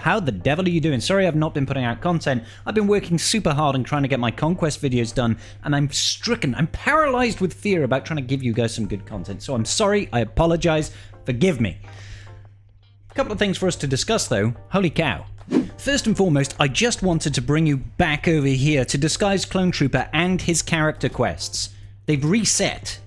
how the devil are you doing? Sorry I've not been putting out content. I've been working super hard and trying to get my Conquest videos done, and I'm paralyzed with fear about trying to give you guys some good content. So I'm sorry, I apologize, forgive me. A couple of things for us to discuss though. Holy cow. First and foremost, I just wanted to bring you back over here to Disguised Clone Trooper and his character quests. They've reset.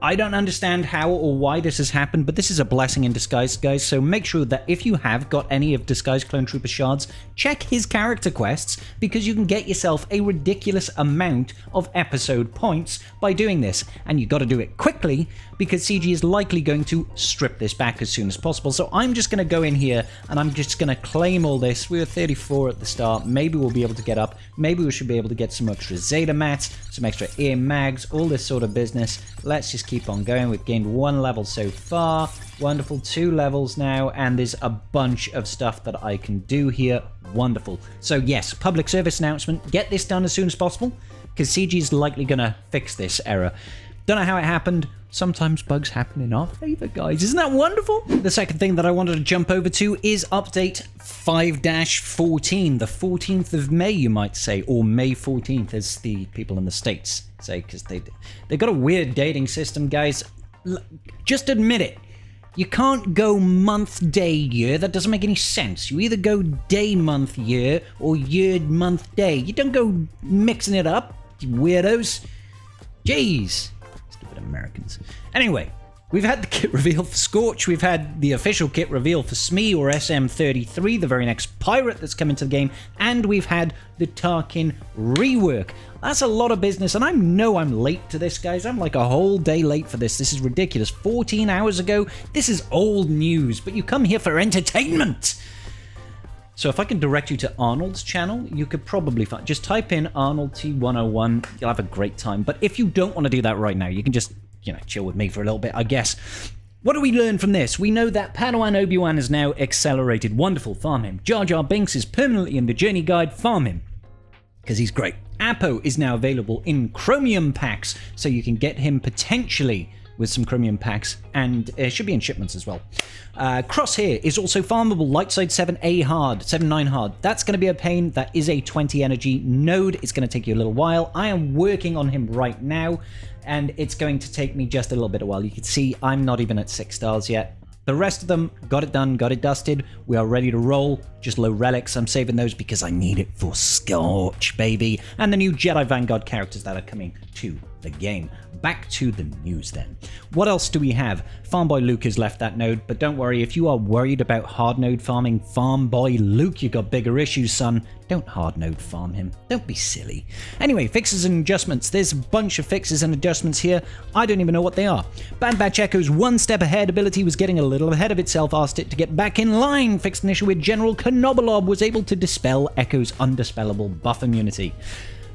I don't understand how or why this has happened, but this is a blessing in disguise, guys, so make sure that if you have got any of Disguised Clone Trooper shards, check his character quests, because you can get yourself a ridiculous amount of episode points by doing this, and you got to do it quickly, because CG is likely going to strip this back as soon as possible. So I'm just going to go in here, and I'm just going to claim all this. We were 34 at the start, maybe we'll be able to get up, maybe we should be able to get some extra Zeta mats, some extra ear mags, all this sort of business. Let's just keep on going. We've gained 1 level so far. Wonderful. 2 levels now, and there's a bunch of stuff that I can do here. Wonderful. So yes, public service announcement. Get this done as soon as possible, because CG is likely going to fix this error. Don't know how it happened. Sometimes bugs happen in our favor, guys. Isn't that wonderful? The second thing that I wanted to jump over to is update 5-14. The 14th of May, you might say, or May 14th, as the people in the States say, because they got a weird dating system, guys. Just admit it. You can't go month, day, year. That doesn't make any sense. You either go day, month, year, or year, month, day. You don't go mixing it up, you weirdos. Jeez. Stupid Americans. Anyway, we've had the kit reveal for Scorch. We've had the official kit reveal for Smee, or SM33, the very next pirate that's coming to the game. And we've had the Tarkin rework. That's a lot of business, and I know I'm late to this, guys. I'm like a whole day late for this. This is ridiculous. 14 hours ago. This is old news, but you come here for entertainment. So if I can direct you to Arnold's channel, you could probably find... Just type in Arnold T101. You'll have a great time. But if you don't want to do that right now, you can just, chill with me for a little bit, I guess. What do we learn from this? We know that Padawan Obi-Wan is now accelerated. Wonderful. Farm him. Jar Jar Binks is permanently in the journey guide. Farm him, because he's great. Apo is now available in Chromium packs, so you can get him potentially with some Chromium packs, and it should be in shipments as well. Crosshair is also farmable. Lightside 7A hard, 7-9 hard. That's going to be a pain. That is a 20 energy node. It's going to take you a little while. I am working on him right now, and it's going to take me just a little bit of while. You can see I'm not even at 6 stars yet. The rest of them, got it done, got it dusted. We are ready to roll. Just low relics. I'm saving those because I need it for Scorch, baby. And the new Jedi Vanguard characters that are coming to the game. Back to the news then. What else do we have? Farm Boy Luke has left that node, but don't worry, if you are worried about hard node farming Farm Boy Luke, you got bigger issues, son. Don't hard node farm him. Don't be silly. Anyway, fixes and adjustments. There's a bunch of fixes and adjustments here. I don't even know what they are. Bad Batch Echo's 1 step ahead ability was getting a little ahead of itself, asked it to get back in line. Fixed an issue with General Knobbleob was able to dispel Echo's undispellable buff immunity.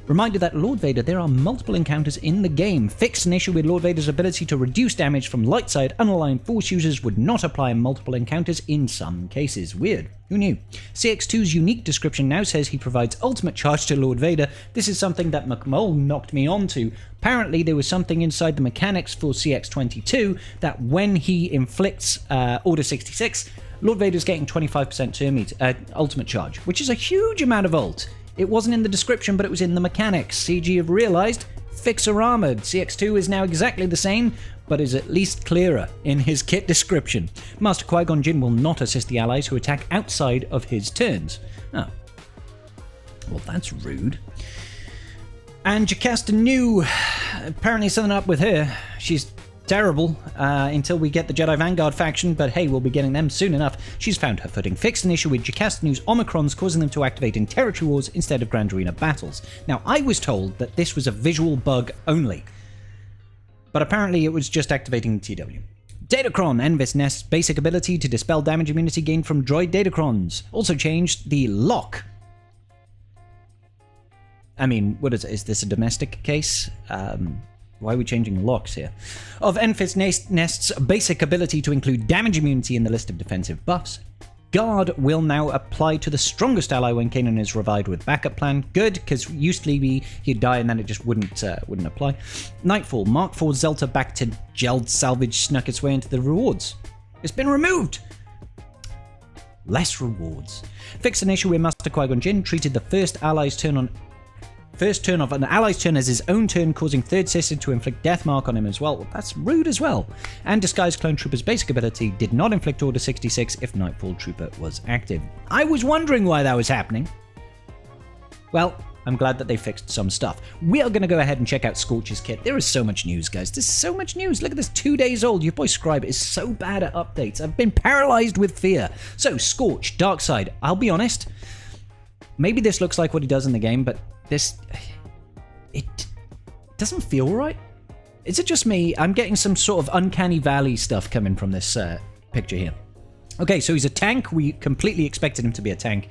Reminder that Lord Vader, there are multiple encounters in the game. Fixed an issue with Lord Vader's ability to reduce damage from light side unaligned force users would not apply in multiple encounters in some cases. Weird. Who knew? CX2's unique description now says he provides ultimate charge to Lord Vader. This is something that McMull knocked me onto. Apparently there was something inside the mechanics for CX22 that when he inflicts Order 66, Lord Vader's getting 25% ultimate charge, which is a huge amount of ult. It wasn't in the description, but it was in the mechanics. CG have realized, fixer armored. CX2 is now exactly the same, but is at least clearer in his kit description. Master Qui-Gon Jinn will not assist the allies who attack outside of his turns. Oh. Well, that's rude. And Jocasta New, apparently something up with her. She's terrible until we get the Jedi Vanguard faction, but hey, we'll be getting them soon enough. She's found her footing. Fixed an issue with Jocasta New's Omicrons, causing them to activate in territory wars instead of Grand Arena battles. Now, I was told that this was a visual bug only, but apparently it was just activating TW. Datacron, Envis Nest's basic ability to dispel damage immunity gained from droid Datacrons. Also changed the lock. I mean, what is it? Is this a domestic case? Why are we changing locks here? Of Enfys Nest's basic ability to include damage immunity in the list of defensive buffs. Guard will now apply to the strongest ally when Kanan is revived with backup plan. Good, because usually he'd die and then it just wouldn't apply. Nightfall, Mark IV Zelta back to Geld salvage snuck its way into the rewards. It's been removed! less rewards. Fixed an issue where Master Qui-Gon Jinn treated the first turn of an ally's turn as his own turn, causing Third Sister to inflict death mark on him as well. That's rude as well. And Disguised Clone Trooper's basic ability did not inflict Order 66 if Nightfall Trooper was active. I was wondering why that was happening. Well, I'm glad that they fixed some stuff. We are going to go ahead and check out Scorch's kit. There is so much news, guys. There's so much news. Look at this, 2 days old. Your boy Scribe is so bad at updates. I've been paralyzed with fear. So, Scorch, Dark Side. I'll be honest. Maybe this looks like what he does in the game, but it doesn't feel right. Is it just me? I'm getting some sort of uncanny valley stuff coming from this picture here. Okay, so he's a tank. We completely expected him to be a tank.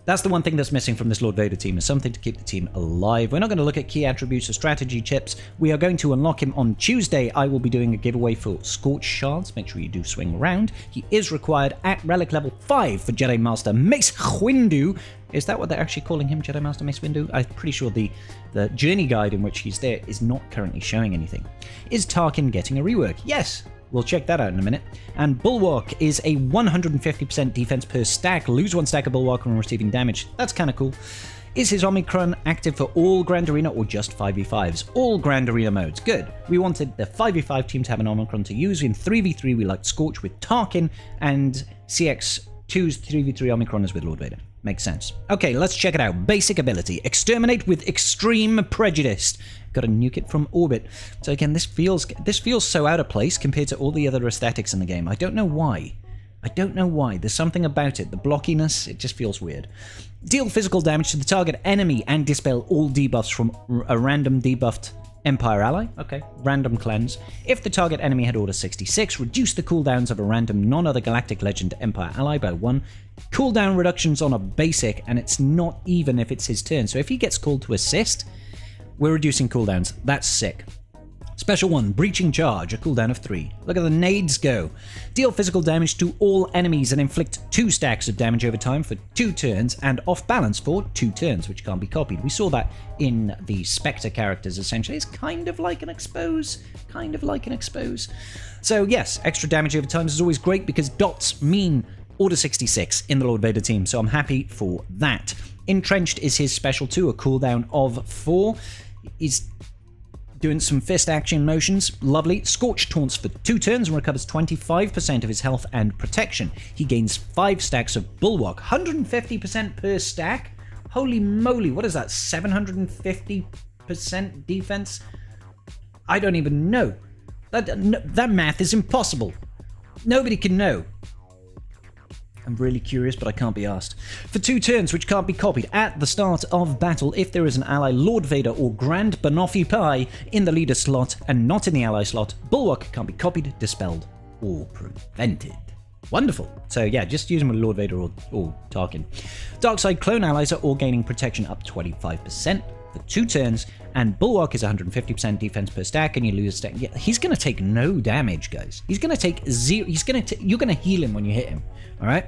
That's the one thing that's missing from this Lord Vader team, is something to keep the team alive. We're not going to look at key attributes or strategy chips. We are going to unlock him on Tuesday. I will be doing a giveaway for Scorch shards. Make sure you do swing around. He is required at relic level 5 for Jedi Master Mace Windu. Is that what they're actually calling him, Jedi Master Mace Windu? I'm pretty sure the journey guide in which he's there is not currently showing anything. Is Tarkin getting a rework? Yes. We'll check that out in a minute. And Bulwark is a 150% defense per stack. Lose 1 stack of Bulwark when receiving damage. That's kind of cool. Is his Omicron active for all Grand Arena or just 5v5s? All Grand Arena modes. Good. We wanted the 5v5 team to have an Omicron to use. In 3v3, we liked Scorch with Tarkin, and CX2's 3v3 Omicron is with Lord Vader. Makes sense. Okay, let's check it out. Basic ability. Exterminate with extreme prejudice. Got to nuke it from orbit. So again, this feels so out of place compared to all the other aesthetics in the game. I don't know why. There's something about it. The blockiness, it just feels weird. Deal physical damage to the target enemy and dispel all debuffs from a random debuffed Empire ally. Okay, random cleanse. If the target enemy had Order 66, reduce the cooldowns of a random non-other Galactic Legend Empire ally by 1. Cooldown reductions on a basic, and it's not even if it's his turn. So if he gets called to assist, we're reducing cooldowns. That's sick. Special 1, Breaching Charge, a cooldown of 3. Look at the nades go. Deal physical damage to all enemies and inflict 2 stacks of damage over time for 2 turns, and off balance for 2 turns, which can't be copied. We saw that in the Spectre characters, essentially. It's kind of like an expose. So yes, extra damage over time is always great because dots mean Order 66 in the Lord Vader team, so I'm happy for that. Entrenched is his special 2, a cooldown of 4. He's doing some fist action motions. Lovely. Scorch taunts for 2 turns and recovers 25% of his health and protection. He gains 5 stacks of Bulwark. 150% per stack? Holy moly, what is that? 750% defense? I don't even know. That math is impossible. Nobody can know. I'm really curious, but I can't be asked. For 2 turns, which can't be copied, at the start of battle, if there is an ally Lord Vader or Grand Banoffee Pie in the leader slot and not in the ally slot, Bulwark can't be copied, dispelled, or prevented. Wonderful. So yeah, just use them with Lord Vader or Tarkin. Darkside clone allies are all gaining protection up 25% for 2 turns, and Bulwark is 150% defense per stack, and you lose a stack. Yeah, he's going to take no damage, guys. He's going to take 0. You're going to heal him when you hit him. All right.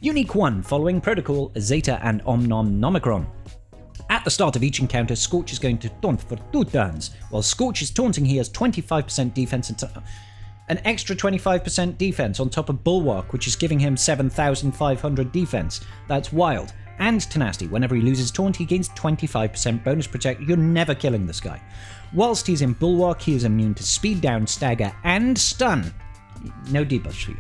Unique 1, following protocol, Zeta and Omicron. At the start of each encounter, Scorch is going to taunt for 2 turns. While Scorch is taunting, he has 25% defense and an extra 25% defense on top of Bulwark, which is giving him 7,500 defense. That's wild. And tenacity. Whenever he loses taunt, he gains 25% bonus protect. You're never killing this guy. Whilst he's in Bulwark, he is immune to speed down, stagger, and stun. No debuffs for you.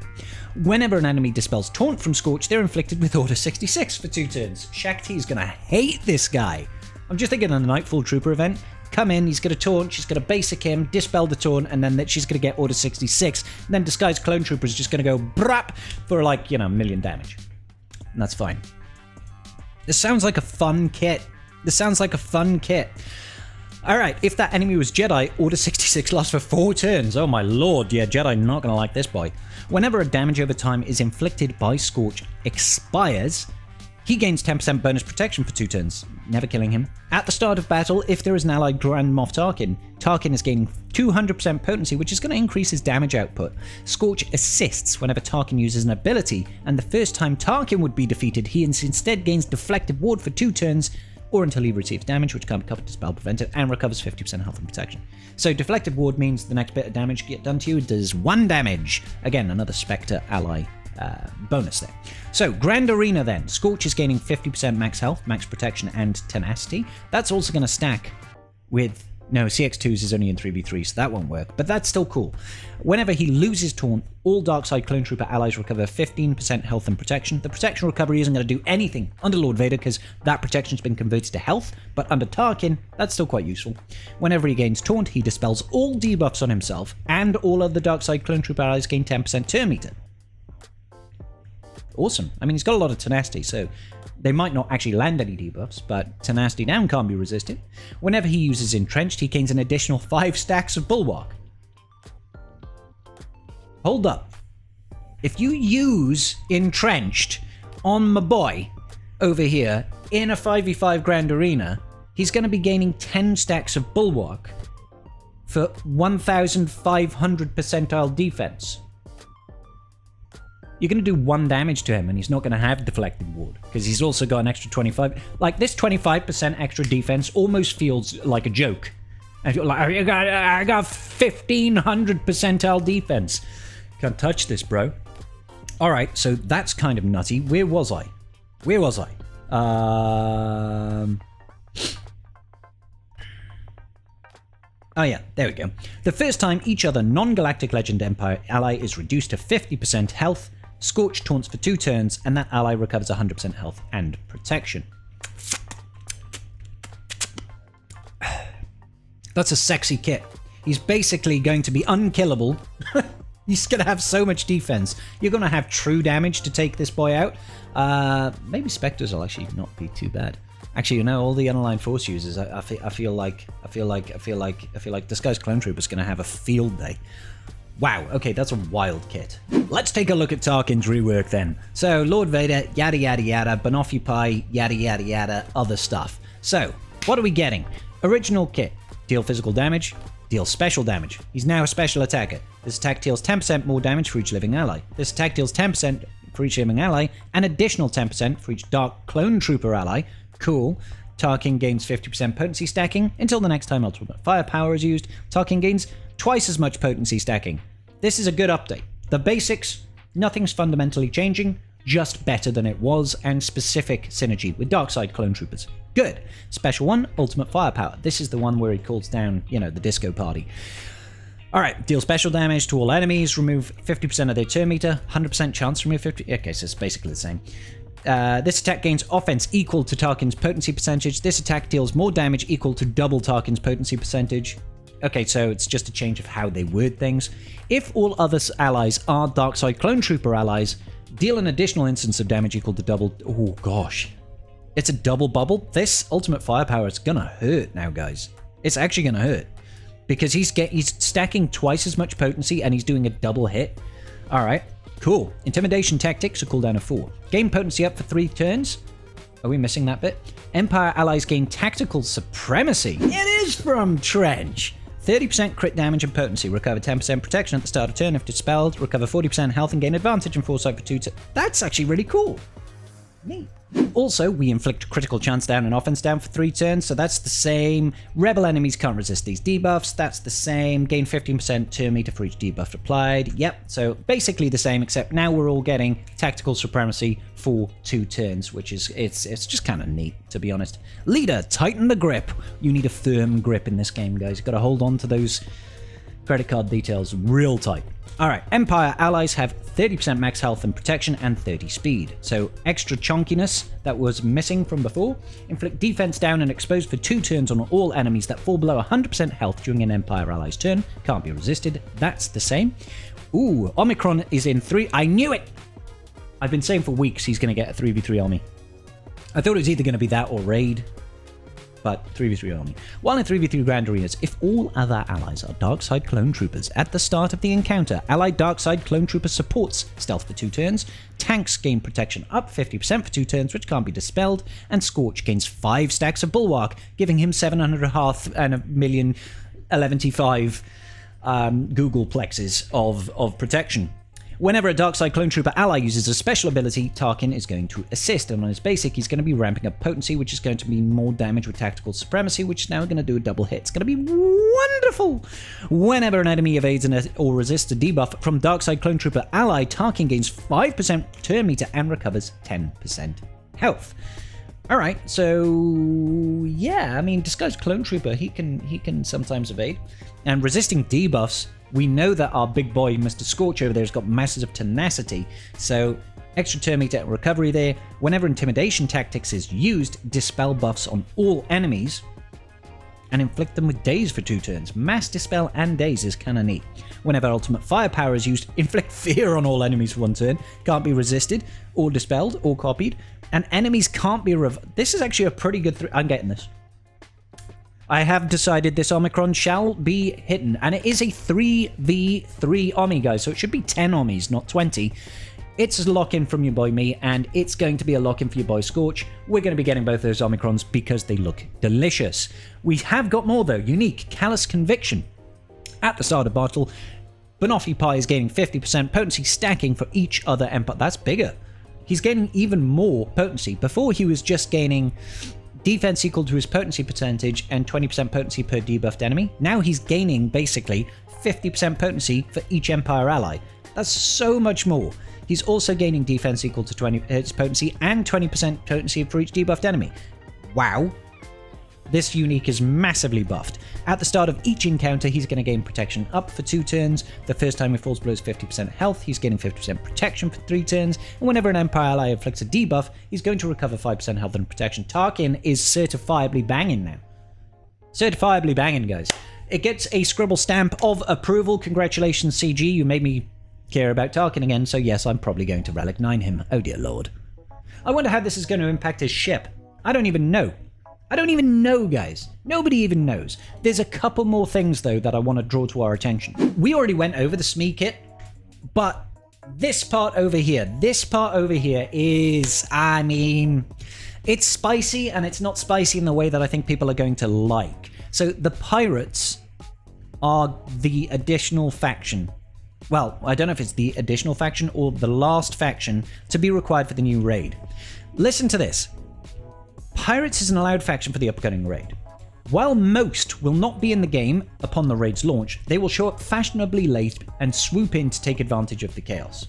Whenever an enemy dispels taunt from Scorch, they're inflicted with Order 66 for 2 turns. Shaak Ti is going to hate this guy. I'm just thinking of the Nightfall Trooper event. Come in, he's going to taunt, she's going to basic him, dispel the taunt, and then she's going to get Order 66. And then Disguised Clone Trooper is just going to go brap for like, a million damage. And that's fine. This sounds like a fun kit. Alright, if that enemy was Jedi, Order 66 lasts for 4 turns. Oh my lord, yeah, Jedi not gonna like this boy. Whenever a damage over time is inflicted by Scorch expires, he gains 10% bonus protection for 2 turns, never killing him. At the start of battle, if there is an allied Grand Moff Tarkin, Tarkin is gaining 200% potency, which is going to increase his damage output. Scorch assists whenever Tarkin uses an ability, and the first time Tarkin would be defeated, he instead gains Deflective Ward for 2 turns, or until he receives damage, which can't be covered, dispel, prevented, and recovers 50% health and protection. So Deflective Ward means the next bit of damage get done to you does 1 damage. Again, another Spectre ally bonus there. So, Grand Arena then. Scorch is gaining 50% max health, max protection, and tenacity. That's also going to stack with... No, CX2s is only in 3v3, so that won't work, but that's still cool. Whenever he loses Taunt, all Darkside Clone Trooper allies recover 15% health and protection. The protection recovery isn't going to do anything under Lord Vader because that protection's been converted to health, but under Tarkin, that's still quite useful. Whenever he gains Taunt, he dispels all debuffs on himself, and all other Darkside Clone Trooper allies gain 10% turn meter. Awesome. I mean, he's got a lot of tenacity, so they might not actually land any debuffs, but tenacity down can't be resisted. Whenever he uses Entrenched, he gains an additional 5 stacks of Bulwark. Hold up. If you use Entrenched on my boy over here in a 5v5 Grand Arena, he's going to be gaining 10 stacks of Bulwark for 1,500 percentile defense. You're going to do 1 damage to him, and he's not going to have Deflecting Ward, because he's also got an extra 25. Like, this 25% extra defense almost feels like a joke. I got 1,500 percentile defense. Can't touch this, bro. All right, so that's kind of nutty. Where was I? Oh yeah, there we go. The first time each other non-Galactic Legend Empire ally is reduced to 50% health, Scorch taunts for 2 turns, and that ally recovers 100% health and protection. That's a sexy kit. He's basically going to be unkillable. He's going to have so much defense. You're going to have true damage to take this boy out. Maybe Spectres will actually not be too bad. Actually, you know, all the unaligned force users, I feel like this guy's Clone Trooper's going to have a field day. Wow, okay, that's a wild kit. Let's take a look at Tarkin's rework then. So, Lord Vader, yada yada yada, Banoffee, yada yada yada, other stuff. So, what are we getting? Original kit. Deal physical damage, deal special damage. He's now a special attacker. This attack deals 10% more damage for each living ally. This attack deals 10% for each living ally, and additional 10% for each Dark Clone Trooper ally. Cool. Tarkin gains 50% potency stacking until the next time ultimate firepower is used. Tarkin gains twice as much potency stacking. This is a good update. The basics, nothing's fundamentally changing, just better than it was, and specific synergy with Darkside Clone Troopers. Good. Special one, ultimate firepower. This is the one where he calls down, you know, the disco party. Alright, deal special damage to all enemies, remove 50% of their turn meter, 100% chance to remove 50... Okay, so it's basically the same. This attack gains offense equal to Tarkin's potency percentage. This attack deals more damage equal to double Tarkin's potency percentage. Okay, so it's just a change of how they word things. If all other allies are Darkside Clone Trooper allies, deal an additional instance of damage equal to double... Oh, gosh. It's a double bubble. This ultimate firepower is gonna hurt now, guys. It's actually gonna hurt. Because he's stacking twice as much potency and he's doing a double hit. Alright, cool. Intimidation tactics, a cooldown of 4. Gain potency up for 3 turns. Are we missing that bit? Empire allies gain tactical supremacy. It is from Trench. 30% crit damage and potency. Recover 10% protection at the start of turn if dispelled. Recover 40% health and gain advantage and foresight for 2 turns. That's actually really cool. Neat. Also, we inflict critical chance down and offense down for 3 turns, so that's the same. Rebel enemies can't resist these debuffs, that's the same. Gain 15% turn meter for each debuff applied. Yep, so basically the same, except now we're all getting tactical supremacy for 2 turns, which is, it's just kind of neat, to be honest. Leader, tighten the grip. You need a firm grip in this game, guys. You've got to hold on to those credit card details real tight. Alright, Empire allies have 30% max health and protection and 30 speed. So extra chunkiness that was missing from before. Inflict defense down and exposed for 2 turns on all enemies that fall below 100% health during an Empire ally's turn. Can't be resisted. That's the same. Ooh, Omicron is in 3. I knew it! I've been saying for weeks he's going to get a 3v3 Omni. I thought it was either going to be that or Raid. But 3v3 only. While in 3v3 Grand Arenas, if all other allies are Darkside Clone Troopers at the start of the encounter, allied Darkside Clone Trooper supports stealth for 2 turns, tanks gain protection up 50% for 2 turns, which can't be dispelled, and Scorch gains 5 stacks of Bulwark, giving him 700 hearth and 1,000,075 Google plexes of protection. Whenever a Darkside Clone Trooper ally uses a special ability, Tarkin is going to assist, and on his basic, he's going to be ramping up potency, which is going to mean more damage with tactical supremacy, which is now going to do a double hit. It's going to be wonderful! Whenever an enemy evades or resists a debuff from Darkside Clone Trooper ally, Tarkin gains 5% turn meter and recovers 10% health. Alright, so yeah, I mean, Disguised Clone Trooper, he can sometimes evade. And resisting debuffs, we know that our big boy, Mr. Scorch over there, has got masses of tenacity, so extra turn meter and recovery there. Whenever intimidation tactics is used, dispel buffs on all enemies and inflict them with daze for 2 turns. Mass dispel and daze is kinda neat. Whenever ultimate firepower is used, inflict fear on all enemies for 1 turn. Can't be resisted, or dispelled, or copied. And enemies can't be This is actually a pretty good... I'm getting this. I have decided this Omicron shall be hidden, and it is a 3v3 Omni, guys, so it should be 10 Omnis, not 20. It's a lock-in from your boy me, and it's going to be a lock-in for your boy Scorch. We're going to be getting both those Omicrons because they look delicious. We have got more, though. Unique Callous Conviction. At the start of battle, Banoffee Pie is gaining 50% potency stacking for each other empire. That's bigger. He's gaining even more potency. Before, he was just gaining defense equal to his potency percentage and 20% potency per debuffed enemy. Now he's gaining basically 50% potency for each Empire ally. That's so much more. He's also gaining defense equal to 20 his potency and 20% potency for each debuffed enemy. Wow. This unique is massively buffed. At the start of each encounter, he's going to gain protection up for 2 turns. The first time he falls below his 50% health, he's gaining 50% protection for 3 turns. And whenever an Empire ally inflicts a debuff, he's going to recover 5% health and protection. Tarkin is certifiably banging now. Certifiably banging, guys. It gets a scribble stamp of approval. Congratulations, CG. You made me care about Tarkin again, so yes, I'm probably going to Relic 9 him. Oh dear lord. I wonder how this is going to impact his ship. I don't even know. I don't even know, guys. Nobody even knows. There's a couple more things, though, that I want to draw to our attention. We already went over the SME kit, but this part over here is, I mean, it's spicy, and it's not spicy in the way that I think people are going to like. So the pirates are the additional faction. Well, I don't know if it's the additional faction or the last faction to be required for the new raid. Listen to this. Pirates is an allowed faction for the upcoming raid. While most will not be in the game upon the raid's launch, they will show up fashionably late and swoop in to take advantage of the chaos.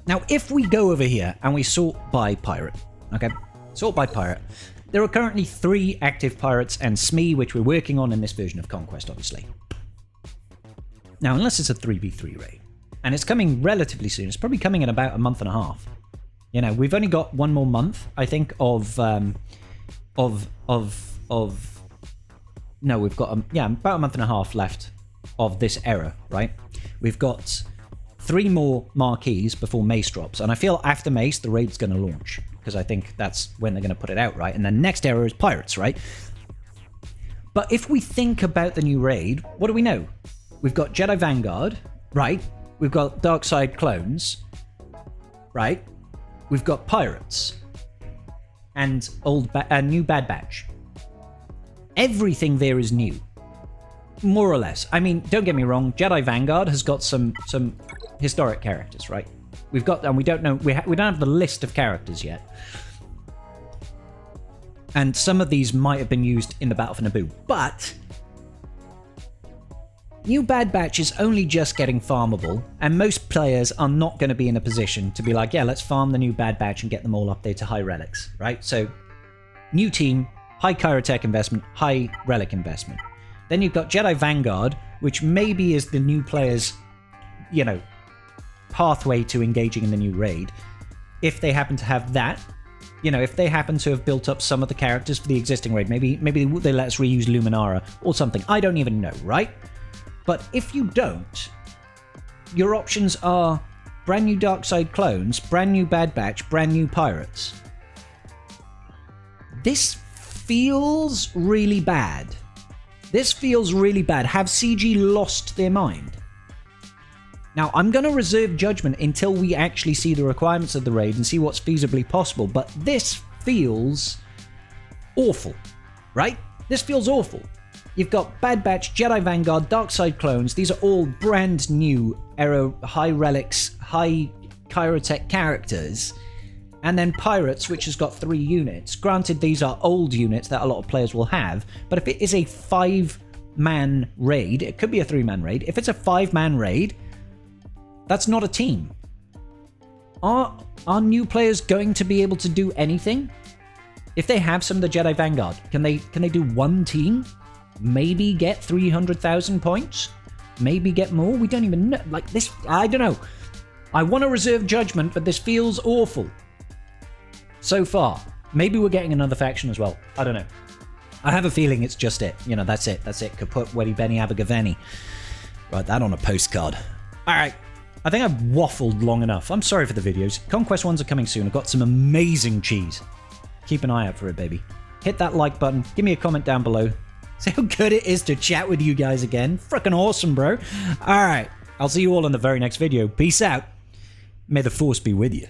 Now, if we go over here and we sort by pirate, okay? Sort by pirate. There are currently 3 active pirates and SME, which we're working on in this version of Conquest, obviously. Now, unless it's a 3v3 raid, and it's coming relatively soon, it's probably coming in about a month and a half. You know, we've only got 1 more month, I think, no, we've got, about a month and a half left of this era, right? We've got 3 more marquees before Mace drops, and I feel after Mace, the raid's going to launch, because I think that's when they're going to put it out, right? And the next era is Pirates, right? But if we think about the new raid, what do we know? We've got Jedi Vanguard, right? We've got Darkside Clones, right? We've got Pirates and new Bad Batch. Everything there is new, more or less. I mean, don't get me wrong. Jedi Vanguard has got some historic characters, right? We've got, and we don't know. We don't have the list of characters yet, and some of these might have been used in the Battle for Naboo, but new Bad Batch is only just getting farmable, and most players are not going to be in a position to be like, yeah, let's farm the new Bad Batch and get them all up there to high relics, right? So, new team, high Kyrotech investment, high relic investment. Then you've got Jedi Vanguard, which maybe is the new player's, you know, pathway to engaging in the new raid. If they happen to have that, you know, if they happen to have built up some of the characters for the existing raid, maybe they let us reuse Luminara or something. I don't even know, right? But if you don't, your options are brand new Darkside Clones, brand new Bad Batch, brand new Pirates. This feels really bad. This feels really bad. Have CG lost their mind? Now, I'm going to reserve judgment until we actually see the requirements of the raid and see what's feasibly possible, but this feels awful, right? This feels awful. You've got Bad Batch, Jedi Vanguard, Dark Side clones. These are all brand new Era High Relics, High Kyrotech characters. And then Pirates, which has got 3 units. Granted, these are old units that a lot of players will have, but if it is a 5-man raid, it could be a 3-man raid. If it's a 5-man raid, that's not a team. Are new players going to be able to do anything? If they have some of the Jedi Vanguard, can they do one team? Maybe get 300,000 points? Maybe get more? We don't even know. Like this, I don't know. I want to reserve judgment, but this feels awful. So far. Maybe we're getting another faction as well. I don't know. I have a feeling it's just it. You know, that's it. That's it. Kaput, Weddy, Benny, Abagaveni. Write that on a postcard. All right. I think I've waffled long enough. I'm sorry for the videos. Conquest ones are coming soon. I've got some amazing cheese. Keep an eye out for it, baby. Hit that like button. Give me a comment down below. Say how good it is to chat with you guys again. Frickin' awesome, bro. All right. I'll see you all in the very next video. Peace out. May the Force be with you.